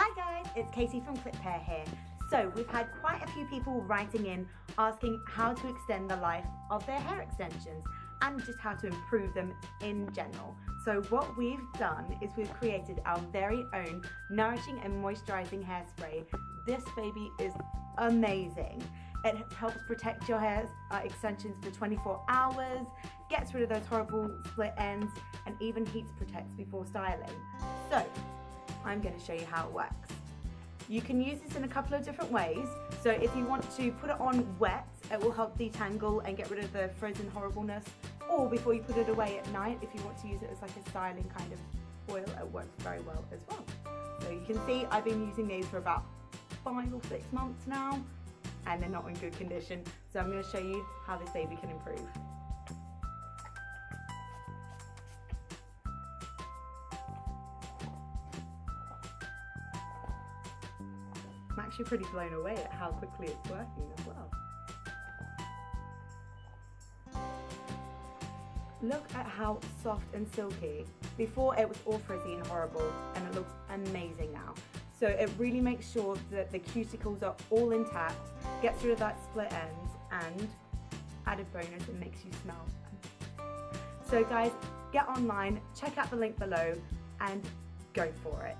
Hi guys, it's Katie from Cliphair here. So we've had quite a few people writing in asking how to extend the life of their hair extensions and just how to improve them in general. So what we've done is we've created our very own nourishing and moisturizing hairspray. This baby is amazing. It helps protect your hair extensions for 24 hours, gets rid of those horrible split ends, and even heat protects before styling. So I'm going to show you how it works. You can use this in a couple of different ways. So if you want to put it on wet, it will help detangle and get rid of the frozen horribleness. Or before you put it away at night, if you want to use it as like a styling kind of oil, it works very well as well. So you can see I've been using these for about 5 or 6 months now, and they're not in good condition. So I'm going to show you how this baby can improve. I'm actually pretty blown away at how quickly it's working as well. Look at how soft and silky. Before it was all frizzy and horrible, and it looks amazing now. So it really makes sure that the cuticles are all intact, gets rid of that split ends, and added bonus, it makes you smell amazing. So guys, get online, check out the link below, and go for it.